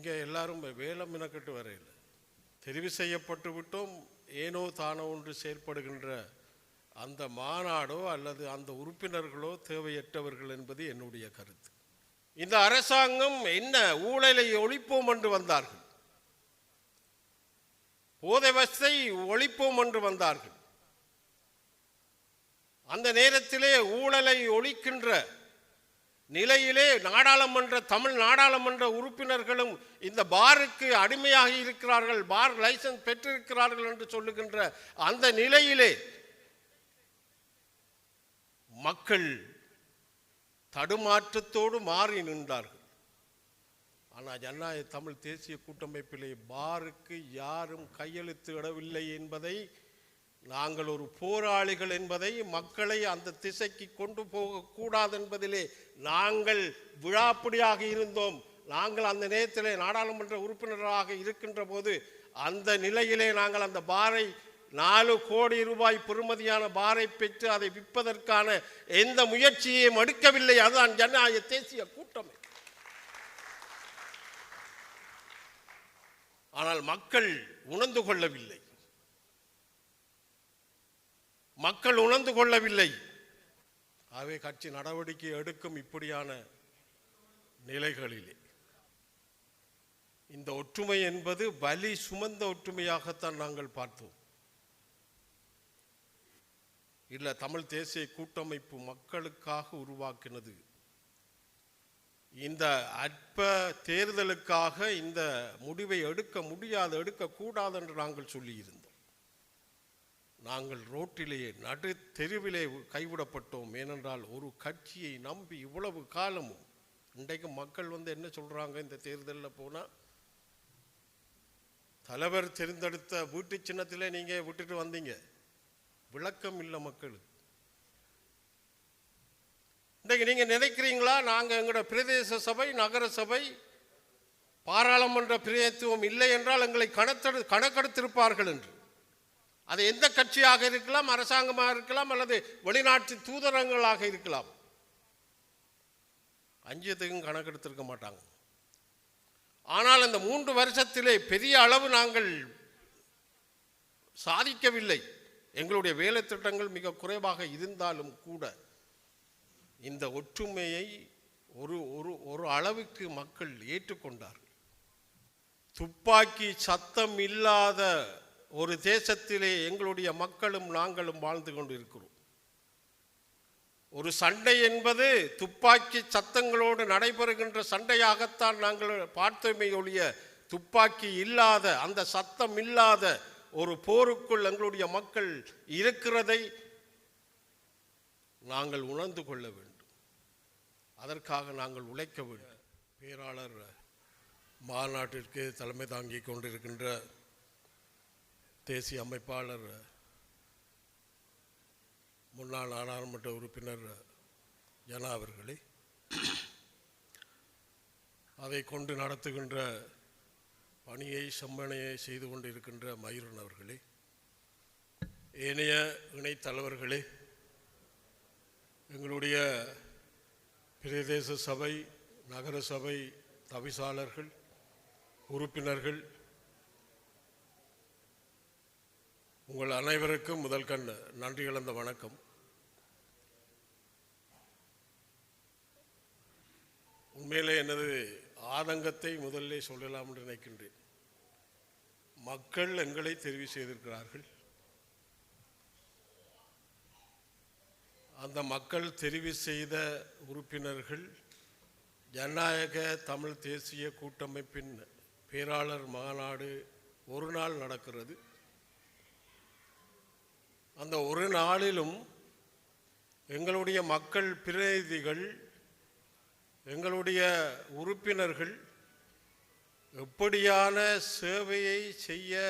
இங்கே எல்லாரும் வேலம் மினக்கட்டு வரையில் தெரிவு செய்யப்பட்டு விட்டோம், ஏனோ தானோ ஒன்று செயல்படுகின்ற அந்த மாநாடோ அல்லது அந்த உறுப்பினர்களோ தேவையற்றவர்கள் என்பது என்னுடைய கருத்து. இந்த அரசாங்கம் என்ன ஊழலை ஒழிப்போம் என்று வந்தார்கள், போதை வசத்தை ஒழிப்போம் என்று வந்தார்கள். அந்த நேரத்திலே ஊழலை ஒழிக்கின்ற நிலையிலே தமிழ் நாடாளுமன்ற உறுப்பினர்களும் இந்த பாருக்கு அடிமையாக இருக்கிறார்கள், பார் லைசன்ஸ் பெற்றிருக்கிறார்கள் என்று சொல்லுகின்ற அந்த நிலையிலே மக்கள் தடுமாற்றத்தோடு மாறி நின்றார்கள். ஆனால் ஜனநாயக தமிழ் தேசிய கூட்டமைப்பிலே பாருக்கு யாரும் கையெழுத்து இடவில்லை என்பதை, நாங்கள் ஒரு போராளிகள் என்பதை, மக்களை அந்த திசைக்கு கொண்டு போகக்கூடாது என்பதிலே நாங்கள் விழாப்பிடியாக இருந்தோம். நாங்கள் அந்த நேரத்திலே நாடாளுமன்ற உறுப்பினராக இருக்கின்ற போது அந்த நிலையிலே நாங்கள் அந்த பாரை 4 கோடி ரூபாய் பெறுமதியான பாரை பெற்று அதை விற்பதற்கான எந்த முயற்சியையும் எடுக்கவில்லை. அதுதான் ஜனநாயக தேசிய கூட்டமைப்பு. ஆனால் மக்கள் உணர்ந்து கொள்ளவில்லை, மக்கள் உணர்ந்து கொள்ளவில்லை. ஆகவே கட்சி நடவடிக்கை எடுக்கும் இப்படியான நிலைகளிலே இந்த ஒற்றுமை என்பது வலி சுமந்த ஒற்றுமையாகத்தான் நாங்கள் பார்த்தோம். இல்லை, தமிழ் தேசிய கூட்டமைப்பு மக்களுக்காக உருவாக்கினது. இந்த அற்ப தேர்தலுக்காக இந்த முடிவை எடுக்க முடியாது, எடுக்கக்கூடாது என்று நாங்கள் சொல்லியிருந்தோம். நாங்கள் ரோட்டிலேயே நடு தெருவிலே கைவிடப்பட்டோம். ஏனென்றால் ஒரு கட்சியை நம்பி இவ்வளவு காலமும், இன்றைக்கு மக்கள் என்ன சொல்றாங்க, இந்த தேர்தலில் போனால் தலைவர் தேர்ந்தெடுத்த வீட்டு சின்னத்திலே நீங்க விட்டுட்டு வந்தீங்க, விளக்கம் இல்லை மக்களுக்கு. இன்றைக்கு நீங்க நினைக்கிறீங்களா நாங்கள் எங்களோட பிரதேச சபை, நகர சபை, பாராளுமன்ற பிரதிநிதித்துவம் இல்லை என்றால் எங்களை கணக்கெடுத்திருப்பார்கள் என்று? அது எந்த கட்சியாக இருக்கலாம், அரசாங்கமாக இருக்கலாம், அல்லது வெளிநாட்டு தூதரங்களாக இருக்கலாம். அஞ்சத்துக்கும் கணக்கெடுத்திருக்க மாட்டாங்க. ஆனால் இந்த 3 வருஷத்திலே பெரிய அளவு நாங்கள் சாதிக்கவில்லை. எங்களுடைய வேலை திட்டங்கள் மிக குறைவாக இருந்தாலும் கூட இந்த ஒற்றுமையை ஒரு அளவுக்கு மக்கள் ஏற்றுக்கொண்டார்கள். துப்பாக்கி சத்தம் இல்லாத ஒரு தேசத்திலே எங்களுடைய மக்களும் நாங்களும் வாழ்ந்து கொண்டிருக்கிறோம். ஒரு சண்டை என்பது துப்பாக்கி சத்தங்களோடு நடைபெறுகின்ற சண்டையாகத்தான் நாங்கள் பார்த்தோமே ஒழிய, துப்பாக்கி இல்லாத, அந்த சத்தம் இல்லாத ஒரு போருக்குள் எங்களுடைய மக்கள் இருக்கிறதை நாங்கள் உணர்ந்து கொள்ள வேண்டும். அதற்காக நாங்கள் உழைக்க வேண்டும். பேராளர் மாநாட்டிற்கு தலைமை தாங்கிக் கொண்டிருக்கின்ற தேசிய அமைப்பாளர் முன்னாள் நாடாளுமன்ற உறுப்பினர் ஜனா அவர்களே, அதை கொண்டு நடத்துகின்ற பணியை செம்மனையை செய்து கொண்டிருக்கின்ற மயூரன் அவர்களே, ஏனைய இணைத்தலைவர்களே, எங்களுடைய பிரதேச சபை, நகர சபை தவிசாளர்கள், உறுப்பினர்கள், உங்கள் அனைவருக்கும் முதல் கண் நன்றி கலந்த வணக்கம். உண்மையிலே எனது ஆதங்கத்தை முதலிலே சொல்லலாம் என்று நினைக்கின்றேன். மக்கள் எங்களை தெரிவு செய்திருக்கிறார்கள். அந்த மக்கள் தெரிவு செய்த உறுப்பினர்கள் ஜனநாயக தமிழ் தேசிய கூட்டமைப்பின் பேராளர் மாநாடு ஒரு நாள் நடக்கிறது. அந்த ஒரு நாளிலும் எங்களுடைய மக்கள் பிரதிநிதிகள், எங்களுடைய உறுப்பினர்கள் எப்படியான சேவையை செய்ய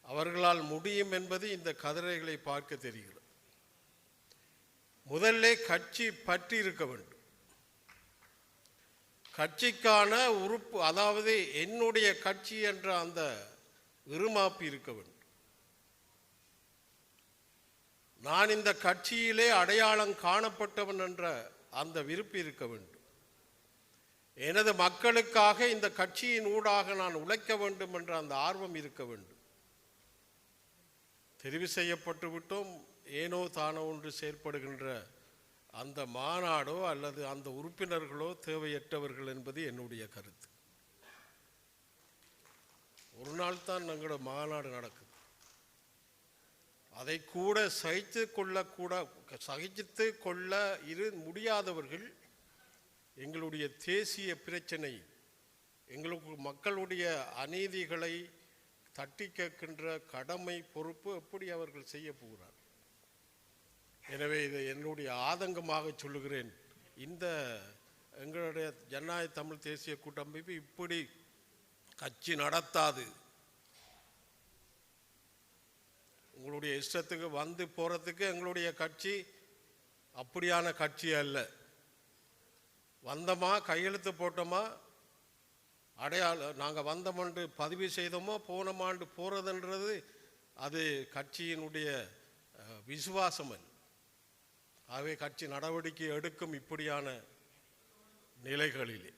அவர்களால் முடியும் என்பது இந்த கதிரைகளை பார்க்க தெரிகிறது. முதல்ல கட்சி பற்றி இருக்க வேண்டும். கட்சிக்கான உறுப்பு, அதாவது என்னுடைய கட்சி என்ற அந்த இருமாப்பு இருக்க வேண்டும். நான் இந்த கட்சியிலே அடையாளம் காணப்பட்டவன் என்ற அந்த விருப்பு இருக்க வேண்டும். எனது மக்களுக்காக இந்த கட்சியின் ஊடாக நான் உழைக்க வேண்டும் என்ற அந்த ஆர்வம் இருக்க வேண்டும். தெரிவு செய்யப்பட்டு விட்டோம், ஏனோ தானோ ஒன்று செயல்படுகின்ற அந்த மாநாடோ அல்லது அந்த உறுப்பினர்களோ தேவையற்றவர்கள் என்பது என்னுடைய கருத்து. ஒரு நாள் தான் எங்களோட மாநாடு நடக்குது. அதை கூட சகித்து கொள்ள முடியாதவர்கள் எங்களுடைய தேசிய பிரச்சனை, எங்களுக்கு மக்களுடைய அநீதிகளை தட்டி கேட்கின்ற கடமை பொறுப்பு எப்படி அவர்கள் செய்ய போகிறார்? எனவே இதை என்னுடைய ஆதங்கமாக சொல்லுகிறேன். இந்த எங்களுடைய ஜனநாயக தமிழ் தேசிய கூட்டமைப்பு இப்படி கட்சி நடத்தாது. உங்களுடைய இஷ்டத்துக்கு வந்து போகிறதுக்கு எங்களுடைய கட்சி அப்படியான கட்சி அல்ல. வந்தோமா, கையெழுத்து போட்டோமா, நாங்கள் வந்தோமென்று பதிவு செய்தோமோ போனோமாண்டு போகிறதுன்றது அது கட்சியினுடைய விசுவாசம் அல்ல. ஆகவே கட்சி நடவடிக்கை எடுக்கும் இப்படியான நிலைகளிலே.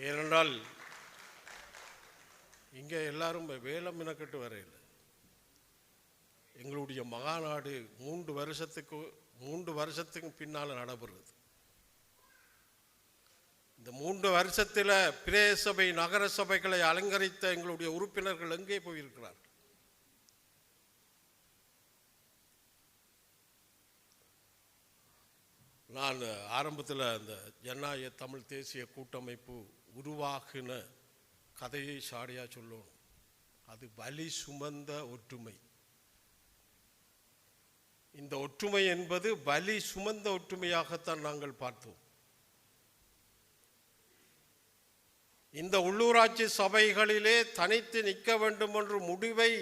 ஏனென்றால் இங்கே எல்லாரும் வேலை மினக்கட்டு வரையில் எங்களுடைய மகாநாடு 3 வருஷத்துக்கு பின்னால் நடைபெறுது. இந்த 3 வருஷத்தில் பிரதேச சபை நகர சபைகளை அலங்கரித்த எங்களுடைய உறுப்பினர்கள் எங்கே போயிருக்கிறார்? நான் ஆரம்பத்தில் அந்த ஜனநாயக தமிழ் தேசிய கூட்டமைப்பு உருவாகின கதையை சாடியா சொல்லணும். அது வலி சுமந்த ஒற்றுமை. இந்த ஒற்றுமை என்பது வலி சுமந்த ஒற்றுமையாகத்தான் நாங்கள் பார்த்தோம். இந்த உள்ளூராட்சி சபைகளிலே தனித்து நிற்க வேண்டும் என்ற முடிவை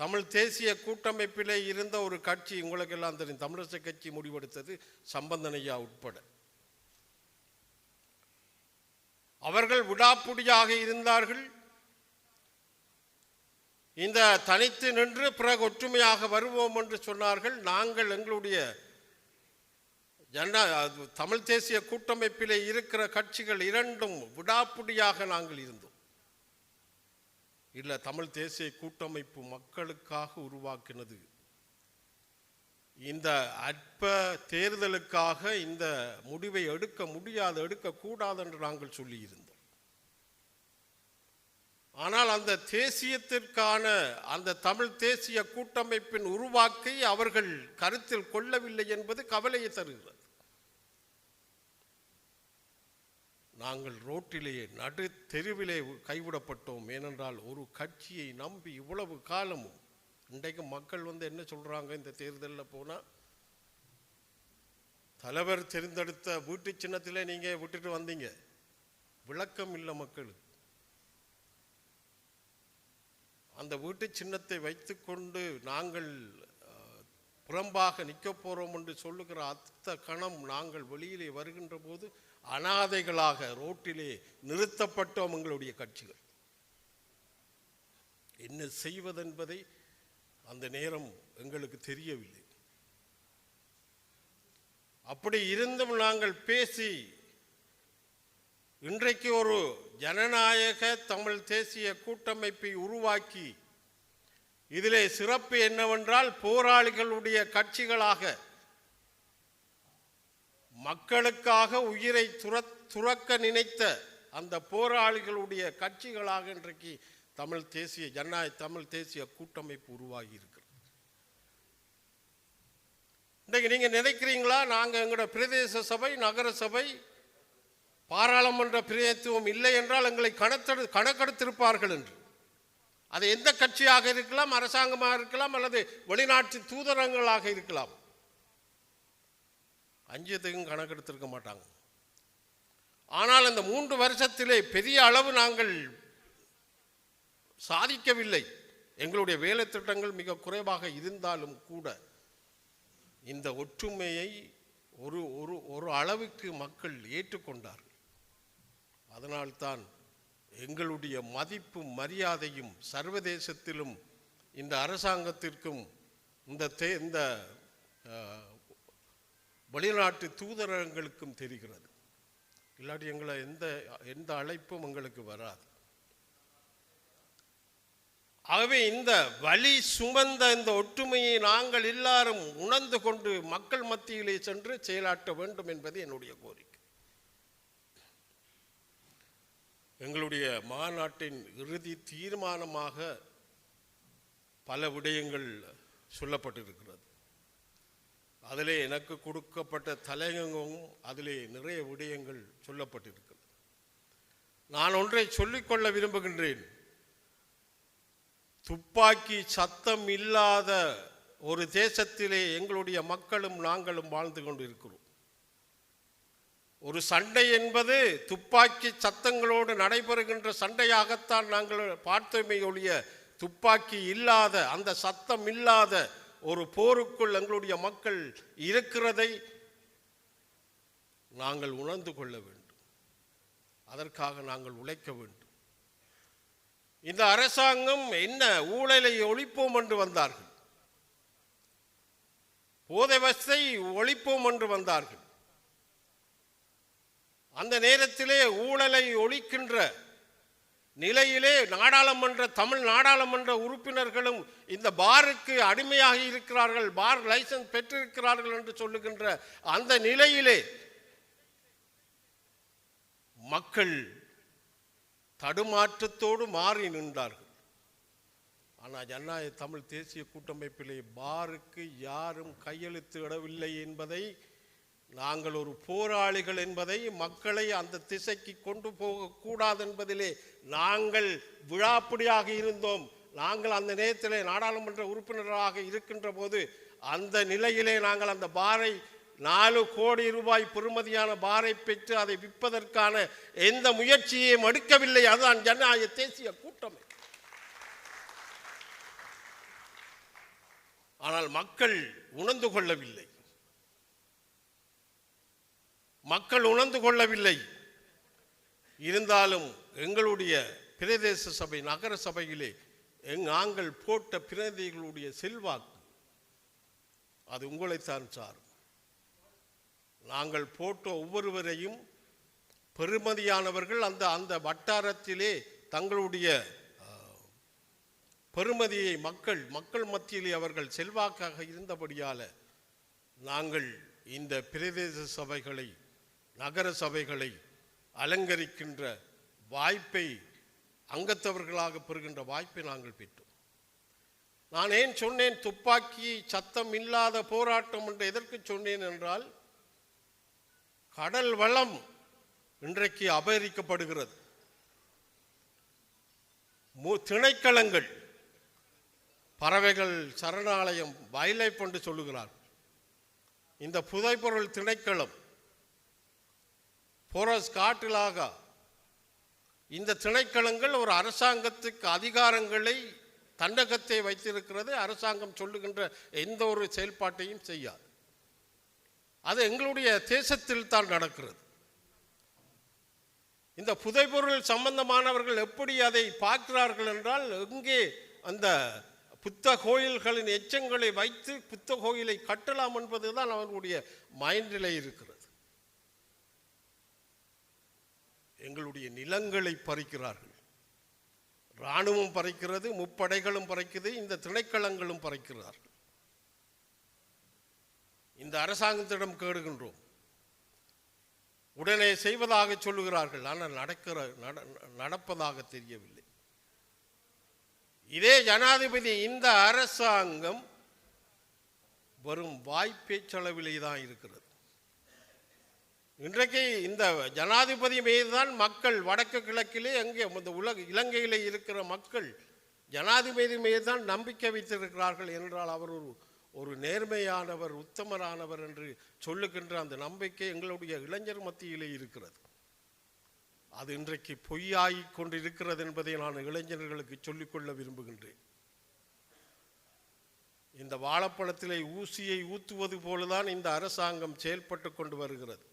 தமிழ் தேசிய கூட்டமைப்பிலே இருந்த ஒரு கட்சி, உங்களுக்கெல்லாம் தெரியும், தமிழரசு கட்சி முடிவெடுத்தது, சம்பந்தனையா உட்பட. அவர்கள் விடாப்புடியாக இருந்தார்கள். இந்த தனித்து நின்று பிறகு ஒற்றுமையாக வருவோம் என்று சொன்னார்கள். நாங்கள் எங்களுடைய தமிழ் தேசிய கூட்டமைப்பிலே இருக்கிற கட்சிகள் இரண்டும் விடாப்புடியாக நாங்கள் இருந்தோம். இல்லை, தமிழ் தேசிய கூட்டமைப்பு மக்களுக்காக உருவாக்கினது. இந்த அற்ப தேர்தலுக்காக இந்த முடிவை எடுக்க முடியாது, எடுக்கக்கூடாது என்று நாங்கள் சொல்லியிருந்தோம். ஆனால் அந்த தேசியத்திற்கான அந்த தமிழ் தேசிய கூட்டமைப்பின் உருவாக்கை அவர்கள் கருத்தில் கொள்ளவில்லை என்பது கவலையை தருகிறது. நாங்கள் ரோட்டிலேயே நடு தெருவிலே கைவிடப்பட்டோம். ஏனென்றால் ஒரு கட்சியை நம்பி இவ்வளவு காலமும், இன்றைக்கு மக்கள் என்ன சொல்றாங்க, இந்த தேர்தலில் போனால் தலைவர் தேர்ந்தெடுத்த வீட்டு சின்னத்திலே நீங்க விட்டுட்டு வந்தீங்க, விளக்கம் இல்லை மக்களுக்கு. அந்த வீட்டு சின்னத்தை வைத்துக்கொண்டு நாங்கள் புறம்பாக நிற்க போறோம் என்று சொல்லுகிற அத்த கணம் நாங்கள் வெளியிலே வருகின்ற போது அனாதைகளாக ரோட்டிலே நிறுத்தப்பட்டோம் எங்களுடைய கட்சிகள். என்ன செய்வதென்பதை அந்த நேரம் எங்களுக்கு தெரியவில்லை. அப்படி இருந்தும் நாங்கள் பேசி இன்றைக்கு ஒரு ஜனநாயக தமிழ் தேசிய கூட்டமைப்பை உருவாக்கி, இதிலே சிறப்பு என்னவென்றால் போராளிகளுடைய கட்சிகளாக, மக்களுக்காக உயிரை துறக்க நினைத்த அந்த போராளிகளுடைய கட்சிகளாக இன்றைக்கு தமிழ் தேசிய ஜனநாயக தமிழ் தேசிய கூட்டமைப்பு உருவாகி இருக்கிறது. இன்றைக்கு நீங்க நினைக்கிறீங்களா நாங்கள் எங்களோட பிரதேச சபை நகர சபை பாராளுமன்ற பிரதிநிதித்துவம் இல்லை என்றால் எங்களை கணக்கெடுத்திருப்பார்கள் என்று? அது எந்த கட்சியாக இருக்கலாம், அரசாங்கமாக இருக்கலாம், அல்லது வெளிநாட்டு தூதரங்களாக இருக்கலாம். அஞ்சத்துக்கும் கணக்கெடுத்திருக்க மாட்டாங்க. ஆனால் அந்த 3 வருஷத்திலே பெரிய அளவு நாங்கள் சாதிக்கவில்லை. எங்களுடைய வேலை திட்டங்கள் மிக குறைவாக இருந்தாலும் கூட இந்த ஒற்றுமையை ஒரு அளவுக்கு மக்கள் ஏற்றுக்கொண்டார்கள். அதனால்தான் எங்களுடைய மதிப்பும் மரியாதையும் சர்வதேசத்திலும் இந்த அரசாங்கத்திற்கும் இந்த வெளிநாட்டு தூதரகங்களுக்கும் தெரிகிறது. இல்லாட்டி எங்களை எந்த அழைப்பும் எங்களுக்கு வராது. ஆகவே இந்த வலி சுமந்த இந்த ஒற்றுமையை நாங்கள் எல்லாரும் உணர்ந்து கொண்டு மக்கள் மத்தியிலே சென்று செயலாற்ற வேண்டும் என்பது என்னுடைய கோரிக்கை. எங்களுடைய மாநாட்டின் இறுதி தீர்மானமாக பல விடயங்கள் சொல்லப்பட்டிருக்கிறது. அதிலே எனக்கு கொடுக்கப்பட்ட தலையங்கமும் அதிலே நிறைய விடயங்கள் சொல்லப்பட்டிருக்கிறது. நான் ஒன்றை சொல்லிக்கொள்ள விரும்புகின்றேன். துப்பாக்கி சத்தம் இல்லாத ஒரு தேசத்திலே எங்களுடைய மக்களும் நாங்களும் வாழ்ந்து கொண்டிருக்கிறோம். ஒரு சண்டை என்பது துப்பாக்கி சத்தங்களோடு நடைபெறுகின்ற சண்டையாகத்தான் நாங்கள் பார்த்தோமே ஒழிய, துப்பாக்கி இல்லாத அந்த சத்தம் இல்லாத ஒரு போருக்குள் எங்களுடைய மக்கள் இருக்கிறதை நாங்கள் உணர்ந்து கொள்ள வேண்டும். அதற்காக நாங்கள் உழைக்க வேண்டும். இந்த அரசாங்கம் என்ன ஊழலை ஒழிப்போம் என்று வந்தார்கள், போதை வசத்தை ஒழிப்போம் என்று வந்தார்கள். அந்த நேரத்திலே ஊழலை ஒழிக்கின்ற நிலையிலே தமிழ் நாடாளுமன்ற உறுப்பினர்களும் இந்த பாருக்கு அடிமையாக இருக்கிறார்கள், பார் லைசன்ஸ் பெற்றிருக்கிறார்கள் என்று சொல்லுகின்ற அந்த நிலையிலே மக்கள் தடுமாற்றத்தோடு மாறி நின்றார்கள். ஆனால் ஜனநாயக தமிழ் தேசிய கூட்டமைப்பிலே பாருக்கு யாரும் கையெழுத்து இடவில்லை என்பதை, நாங்கள் ஒரு போராளிகள் என்பதை, மக்களை அந்த திசைக்கு கொண்டு போகக்கூடாது என்பதிலே நாங்கள் விழாப்பிடியாக இருந்தோம். நாங்கள் அந்த நேரத்திலே நாடாளுமன்ற உறுப்பினராக இருக்கின்ற போது அந்த நிலையிலே நாங்கள் அந்த பாரை 4 கோடி ரூபாய் பெறுமதியான பாரை பெற்று அதை விற்பதற்கான எந்த முயற்சியையும் எடுக்கவில்லை. அதுதான் ஜனநாயக தேசிய கூட்டமை. ஆனால் மக்கள் உணர்ந்து கொள்ளவில்லை. இருந்தாலும் எங்களுடைய பிரதேச சபை, நகர சபையிலே நாங்கள் போட்ட பிரதிநிதிகளுடைய செல்வாக்கு அது உங்களைத்தான் சாரும். நாங்கள் போட்ட ஒவ்வொருவரையும் பெருமதியானவர்கள் அந்த வட்டாரத்திலே தங்களுடைய பெருமதியை மக்கள் மத்தியிலே அவர்கள் செல்வாக்காக இருந்தபடியால நாங்கள் இந்த பிரதேச சபைகளை, நகர சபைகளை அலங்கரிக்கின்ற வாய்ப்பை, அங்கத்தவர்களாக பெறுகின்ற வாய்ப்பை நாங்கள் பெற்றோம். நான் ஏன் சொன்னேன் துப்பாக்கி சத்தம் இல்லாத போராட்டம் என்று? எதற்கு சொன்னேன் என்றால், கடல் வளம் இன்றைக்கு அபகரிக்கப்படுகிறது. திணைக்களங்கள், பறவைகள் சரணாலயம், வைல்ட்லைஃப் என்று சொல்லுகிறார். இந்த புதைப்பொருள் திணைக்களம், போரஸ் காட்டிலாக, இந்த திணைக்களங்கள் ஒரு அரசாங்கத்துக்கு அதிகாரங்களை, தண்டகத்தை வைத்திருக்கிறது. அரசாங்கம் சொல்லுகின்ற எந்த ஒரு செயல்பாட்டையும் செய்யாது. அது எங்களுடைய தேசத்தில் தான் நடக்கிறது. இந்த புதைப்பொருள் சம்பந்தமானவர்கள் எப்படி அதை பார்க்கிறார்கள் என்றால், எங்கே அந்த புத்த கோயில்களின் எச்சங்களை வைத்து புத்த கோயிலை கட்டலாம் என்பதுதான் அவர்களுடைய மைண்டிலே இருக்கிறது. எங்களுடைய நிலங்களை பறிக்கிறார்கள். இராணுவம் பறிக்கிறது, முப்படைகளும் பறிக்கிறது, இந்த திணைக்களங்களும் பறிக்கிறார்கள். இந்த அரசாங்கத்திடம் கேடுகின்றோம், உடனே செய்வதாக சொல்லுகிறார்கள். ஆனால் நடப்பதாக தெரியவில்லை. இதே ஜனாதிபதி, இந்த அரசாங்கம் வரும் வாய்ப்பேச்சளவிலே தான் இருக்கிறது. இன்றைக்கு இந்த ஜனாதிபதி மீதுதான் மக்கள், வடக்கு கிழக்கிலே எங்கே இலங்கையிலே இருக்கிற மக்கள் ஜனாதிபதி மீதுதான் நம்பிக்கை வைத்திருக்கிறார்கள். என்றால் அவர் ஒரு நேர்மையானவர், உத்தமரானவர் என்று சொல்லுகின்ற அந்த நம்பிக்கை எங்களுடைய இளைஞர் மத்தியிலே இருக்கிறது. அது இன்றைக்கு பொய்யாகிக் கொண்டிருக்கிறது என்பதை நான் இளைஞர்களுக்கு சொல்லிக்கொள்ள விரும்புகின்றேன். இந்த வாழைப்பழத்திலே ஊசியை ஊத்துவது போலதான் இந்த அரசாங்கம் செயல்பட்டு கொண்டு வருகிறது.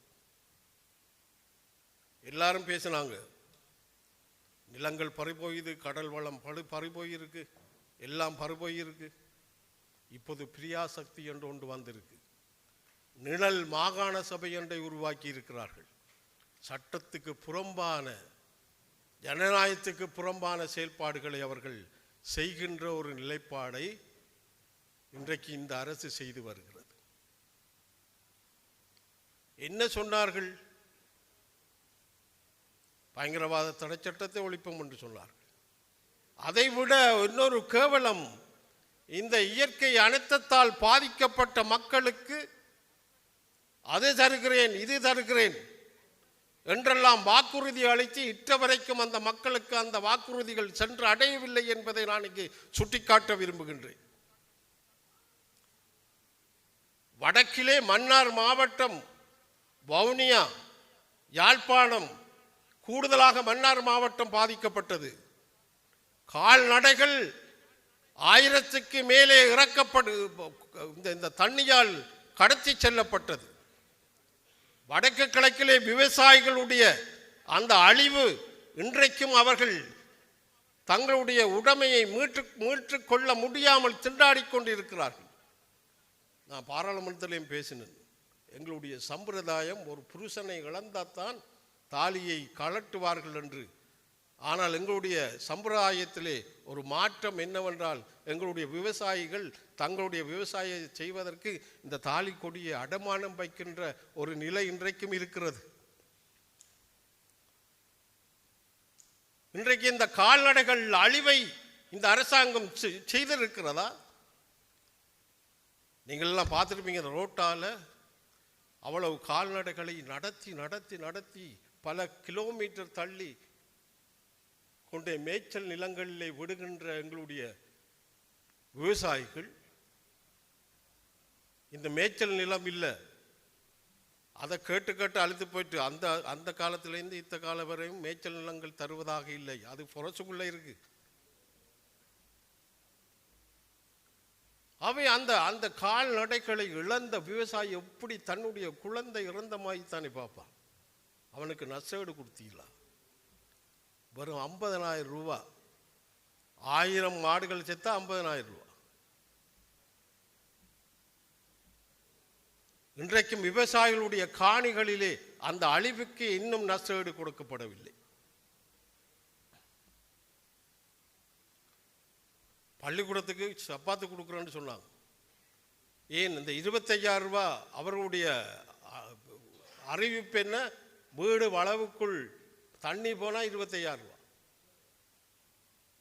எல்லாரும் பேசினாங்க, நிலங்கள் பறிபோயுது, கடல் வளம் பறிபோயிருக்கு, எல்லாம் பறிபோயிருக்கு. இப்போது பிரியாசக்தி என்று ஒன்று வந்திருக்கு. நிழல் மாகாண சபை ஒன்றை உருவாக்கி இருக்கிறார்கள். சட்டத்துக்கு புறம்பான, ஜனநாயகத்துக்கு புறம்பான செயல்பாடுகளை அவர்கள் செய்கின்ற ஒரு நிலைப்பாடை இன்றைக்கு இந்த அரசு செய்து வருகிறது. என்ன சொன்னார்கள்? பயங்கரவாத தடை சட்டத்தை ஒழிப்போம் என்று சொன்னார்கள். அதைவிட இன்னொரு கேவலம், இந்த இயற்கை அனர்த்தத்தால் பாதிக்கப்பட்ட மக்களுக்கு அது தருகிறேன் இது தருகிறேன் என்றெல்லாம் வாக்குறுதி அளித்து இட்ட வரைக்கும் அந்த மக்களுக்கு அந்த வாக்குறுதிகள் சென்று அடையவில்லை என்பதை நான் இங்கே சுட்டிக்காட்ட விரும்புகின்றேன். வடக்கிலே மன்னார் மாவட்டம், வவுனியா, யாழ்ப்பாணம், கூடுதலாக மன்னார் மாவட்டம் பாதிக்கப்பட்டது. கால்நடைகள் 1000க்கு மேலே இந்த தண்ணியால் கடத்தி செல்லப்பட்டது. வடக்கு கிழக்கிலே விவசாயிகளுடைய அந்த அழிவு, இன்றைக்கும் அவர்கள் தங்களுடைய உடைமையை மீட்டுக் கொள்ள முடியாமல் திண்டாடி கொண்டிருக்கிறார்கள். நான் பாராளுமன்றத்திலையும் பேசினேன். எங்களுடைய சம்பிரதாயம் ஒரு புருஷனை இழந்தால்தான் தாலியை கழட்டுவார்கள் என்று. ஆனால் எங்களுடைய சம்பிரதாயத்திலே ஒரு மாற்றம் என்னவென்றால், எங்களுடைய விவசாயிகள் தங்களுடைய விவசாயம் செய்வதற்கு இந்த தாலி கொடியை அடமானம் வைக்கின்ற ஒரு நிலை இன்றைக்கும் இருக்கிறது. இன்றைக்கு இந்த கால்நடைகள் அழிவை இந்த அரசாங்கம் செய்திருக்கிறதா? நீங்கள் எல்லாம் பார்த்துருப்பீங்க, ரோட்டால அவ்வளவு கால்நடைகளை நடத்தி நடத்தி நடத்தி பல கிலோமீட்டர் தள்ளி கொண்டே மேய்ச்சல் நிலங்களிலே விடுகின்ற எங்களுடைய விவசாயிகள், இந்த மேய்ச்சல் நிலம் இல்லை, அதை கேட்டு கேட்டு அழுத்து போயிட்டு அந்த காலத்திலேருந்து இந்த காலம் வரையும் மேய்ச்சல் நிலங்கள் தருவதாக இல்லை. அது புரசுக்குள்ளே இருக்கு. அவை அந்த கால்நடைகளை இழந்த விவசாயி எப்படி தன்னுடைய குழந்தை இறந்த மாதிரி தானே பார்ப்பான். அவனுக்கு நஷ்டஈடு கொடுத்தீங்களா? வெறும் 50,000 ரூபா. 1000 மாடுகள் செத்தா 50,000 ரூபா. இன்றைக்கும் விவசாயிகளுடைய காணிகளிலே அந்த அழிவுக்கு இன்னும் நஷ்டஈடு கொடுக்கப்படவில்லை. பள்ளிக்கூடத்துக்கு சப்பாத்து கொடுக்குறேன்னு சொன்னாங்க. ஏன் இந்த 25,000 ரூபா அவர்களுடைய அறிவிப்பு என்ன? வீடு வளவுக்குள் தண்ணி போனால் 25,000 ரூபா.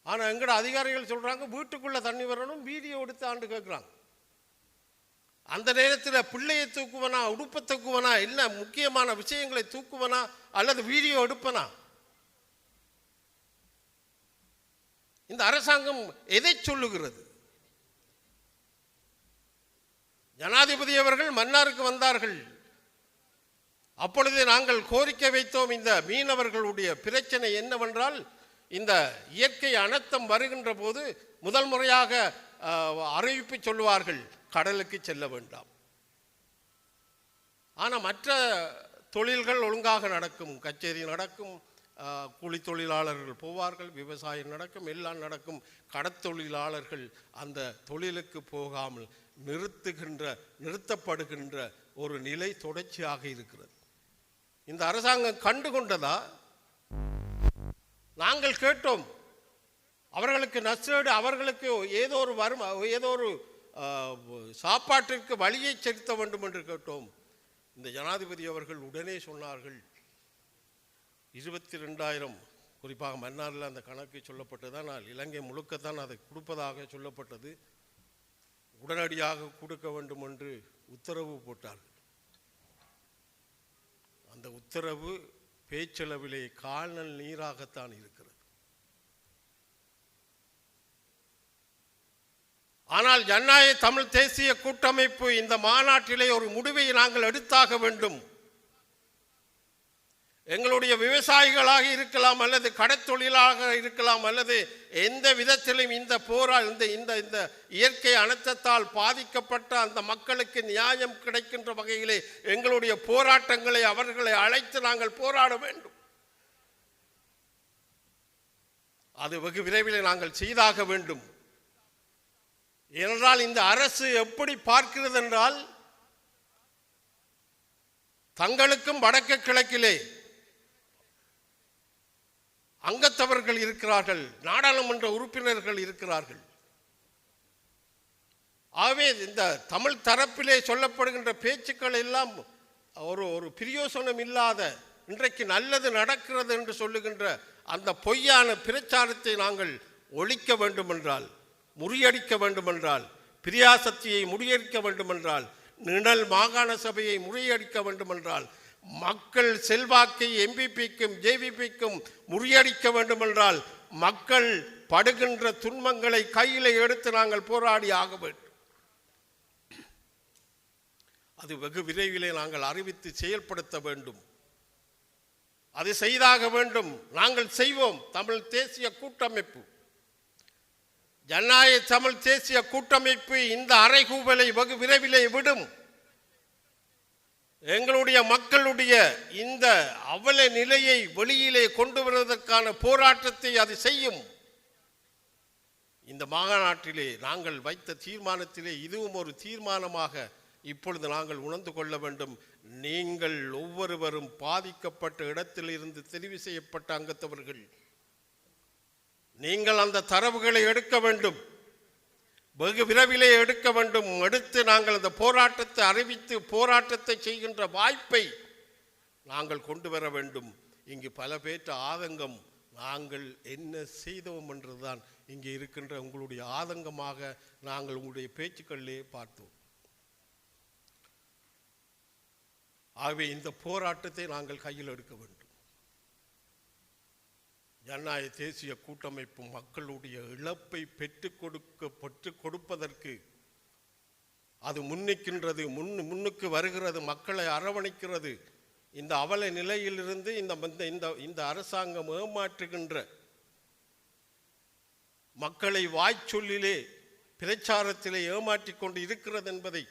ஆனால் எங்கட அதிகாரிகள் சொல்கிறாங்க வீட்டுக்குள்ளே தண்ணி வரணும், வீடியோ எடுத்து ஆண்டு கேட்குறாங்க. அந்த நேரத்தில் பிள்ளையை தூக்குவனா, உடுப்பை தூக்குவனா, இல்லை முக்கியமான விஷயங்களை தூக்குவனா அல்லது வீடியோ எடுப்பனா? இந்த அரசாங்கம் எதை சொல்லுகிறது? ஜனாதிபதி அவர்கள் மன்னாருக்கு வந்தார்கள். அப்பொழுது நாங்கள் கோரிக்கை வைத்தோம், இந்த மீனவர்களுடைய பிரச்சனை என்னவென்றால், இந்த இயற்கை அனர்த்தம் வருகின்ற போது முதல் முறையாக அறிவிப்பு சொல்லுவார்கள், கடலுக்கு செல்ல வேண்டாம். ஆனால் மற்ற தொழில்கள் ஒழுங்காக நடக்கும், கச்சேரி நடக்கும், கூலி தொழிலாளர்கள் போவார்கள், விவசாயம் நடக்கும், எல்லாம் நடக்கும். கடத்தொழிலாளர்கள் அந்த தொழிலுக்கு போகாமல் நிறுத்தப்படுகின்ற ஒரு நிலை தொடர்ச்சியாக இருக்கிறது. இந்த அரசாங்கம் கண்டுகொண்டதா? நாங்கள் கேட்டோம், அவர்களுக்கு நஷ்டஈடு, அவர்களுக்கு ஏதோ ஒரு சாப்பாட்டிற்கு வழியை செலுத்த வேண்டும் என்று கேட்டோம். இந்த ஜனாதிபதி அவர்கள் உடனே சொன்னார்கள், 22,000, குறிப்பாக மன்னாரில் அந்த கணக்கு சொல்லப்பட்டதான், இலங்கை முழுக்கத்தான் அதை கொடுப்பதாக சொல்லப்பட்டது. உடனடியாக கொடுக்க வேண்டும் என்று உத்தரவு போட்டார்கள். அந்த உத்தரவு பேச்சளவிலே கால்நல் நீராகத்தான் இருக்கிறது. ஆனால் ஜனநாயக தமிழ் தேசிய கூட்டமைப்பு இந்த மாநாட்டிலே ஒரு முடிவை நாங்கள் எடுத்தாக வேண்டும். எங்களுடைய விவசாயிகளாக இருக்கலாம், அல்லது கடற்தொழிலாக இருக்கலாம், அல்லது எந்த விதத்திலும் இந்த இந்த இயற்கை அனர்த்தத்தால் பாதிக்கப்பட்ட அந்த மக்களுக்கு நியாயம் கிடைக்கின்ற வகையிலே எங்களுடைய போராட்டங்களை அவர்களை அழைத்து நாங்கள் போராட வேண்டும். அது வெகு விரைவில் நாங்கள் செய்தாக வேண்டும். ஏனென்றால் இந்த அரசு எப்படி பார்க்கிறது என்றால், தங்களுக்கும் வடக்கு கிழக்கிலே அங்கத்தவர்கள் இருக்கிறார்கள், நாடாளுமன்ற உறுப்பினர்கள் இருக்கிறார்கள். ஆகவே இந்த தமிழ் தரப்பிலே சொல்லப்படுகின்ற பேச்சுக்கள் எல்லாம் ஒரு பிரயோசனம் இல்லாத, இன்றைக்கு நல்லது நடக்கிறது என்று சொல்லுகின்ற அந்த பொய்யான பிரச்சாரத்தை நாங்கள் ஒழிக்க வேண்டுமென்றால், முறியடிக்க வேண்டுமென்றால், பிரியாசக்தியை முறியடிக்க வேண்டுமென்றால், நிழல் மாகாண சபையை முறியடிக்க வேண்டுமென்றால், மக்கள் செல்வாக்கை எம்பிபிக்கும் ஜேவிபிக்கும் முறியடிக்க வேண்டுமென்றால், மக்கள் படுகின்ற துன்பங்களை கையில் எடுத்து நாங்கள் போராடி ஆக வேண்டும். அது வெகு விரைவிலே நாங்கள் அறிவித்து செயல்படுத்த வேண்டும். அது செய்தாக வேண்டும். நாங்கள் செய்வோம். தமிழ் தேசிய கூட்டமைப்பு, ஜனநாயக தமிழ் தேசிய கூட்டமைப்பு இந்த அறைகூவலை வெகு விரைவிலே விடும். எங்களுடைய மக்களுடைய இந்த அவல நிலையை வெளியிலே கொண்டு வருவதற்கான போராட்டத்தை அது செய்யும். இந்த மாநாட்டிலே நாங்கள் வைத்த தீர்மானத்திலே இதுவும் ஒரு தீர்மானமாக இப்பொழுது நாங்கள் உணர்ந்து கொள்ள வேண்டும். நீங்கள் ஒவ்வொருவரும் பாதிக்கப்பட்ட இடத்தில் இருந்து தெரிவு செய்யப்பட்ட அங்கத்தவர்கள், நீங்கள் அந்த தரவுகளை எடுக்க வேண்டும், வெகு விரைவிலே எடுக்க வேண்டும். எடுத்து நாங்கள் அந்த போராட்டத்தை அறிவித்து போராட்டத்தை செய்கின்ற வாய்ப்பை நாங்கள் கொண்டு வர வேண்டும். இங்கு பல பேற்ற ஆதங்கம், நாங்கள் என்ன செய்தோம் என்றுதான் இங்கே இருக்கின்ற உங்களுடைய ஆதங்கமாக நாங்கள் உங்களுடைய பேச்சுக்களிலே பார்த்தோம். ஆகவே இந்த போராட்டத்தை நாங்கள் கையில் எடுக்க வேண்டும். ஜனநாயக தேசிய கூட்டமைப்பு மக்களுடைய இழப்பை பெற்றுக் கொடுப்பதற்கு அது முன்னிக்கின்றது, முன்னுக்கு வருகிறது, மக்களை அரவணைக்கிறது. இந்த அவல நிலையிலிருந்து இந்த அரசாங்கம் ஏமாற்றுகின்ற மக்களை வாய்ச்சொல்லிலே பிரச்சாரத்திலே ஏமாற்றிக் கொண்டு இருக்கிறது என்பதை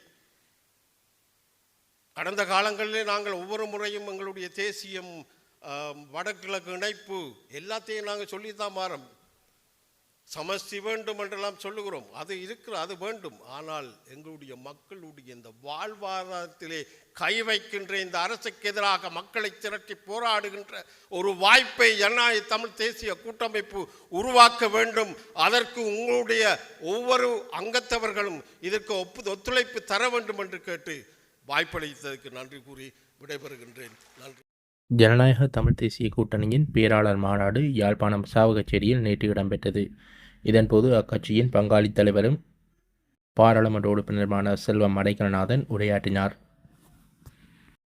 கடந்த காலங்களிலே நாங்கள் ஒவ்வொரு முறையும் எங்களுடைய தேசியம், வடகிழக்கு இணைப்பு எல்லாத்தையும் நாங்கள் சொல்லித்தான் மாறோம். சமஸ்தி வேண்டும் என்றெல்லாம் சொல்லுகிறோம். அது அது வேண்டும். ஆனால் எங்களுடைய மக்களுடைய இந்த வாழ்வாதாரத்திலே கை வைக்கின்ற இந்த அரசுக்கு எதிராக மக்களை திரட்டி போராடுகின்ற ஒரு வாய்ப்பை ஜனநாயக தமிழ் தேசிய கூட்டமைப்பு உருவாக்க வேண்டும். அதற்கு உங்களுடைய ஒவ்வொரு அங்கத்தவர்களும் இதற்கு ஒத்துழைப்பு தர வேண்டும் என்று கேட்டு வாய்ப்பளித்ததற்கு நன்றி கூறி விடைபெறுகின்றேன். நன்றி. ஜனநாயக தமிழ் தேசிய கூட்டணியின் பேராளர் மாநாடு யாழ்ப்பாணம் சாவகச்சேரியில் நேற்று இடம்பெற்றது. இதன்போது அக்கட்சியின் பங்காளி தலைவரும் பாராளுமன்ற உறுப்பினருமான செல்வம் அடைக்கலநாதன் உரையாற்றினார்.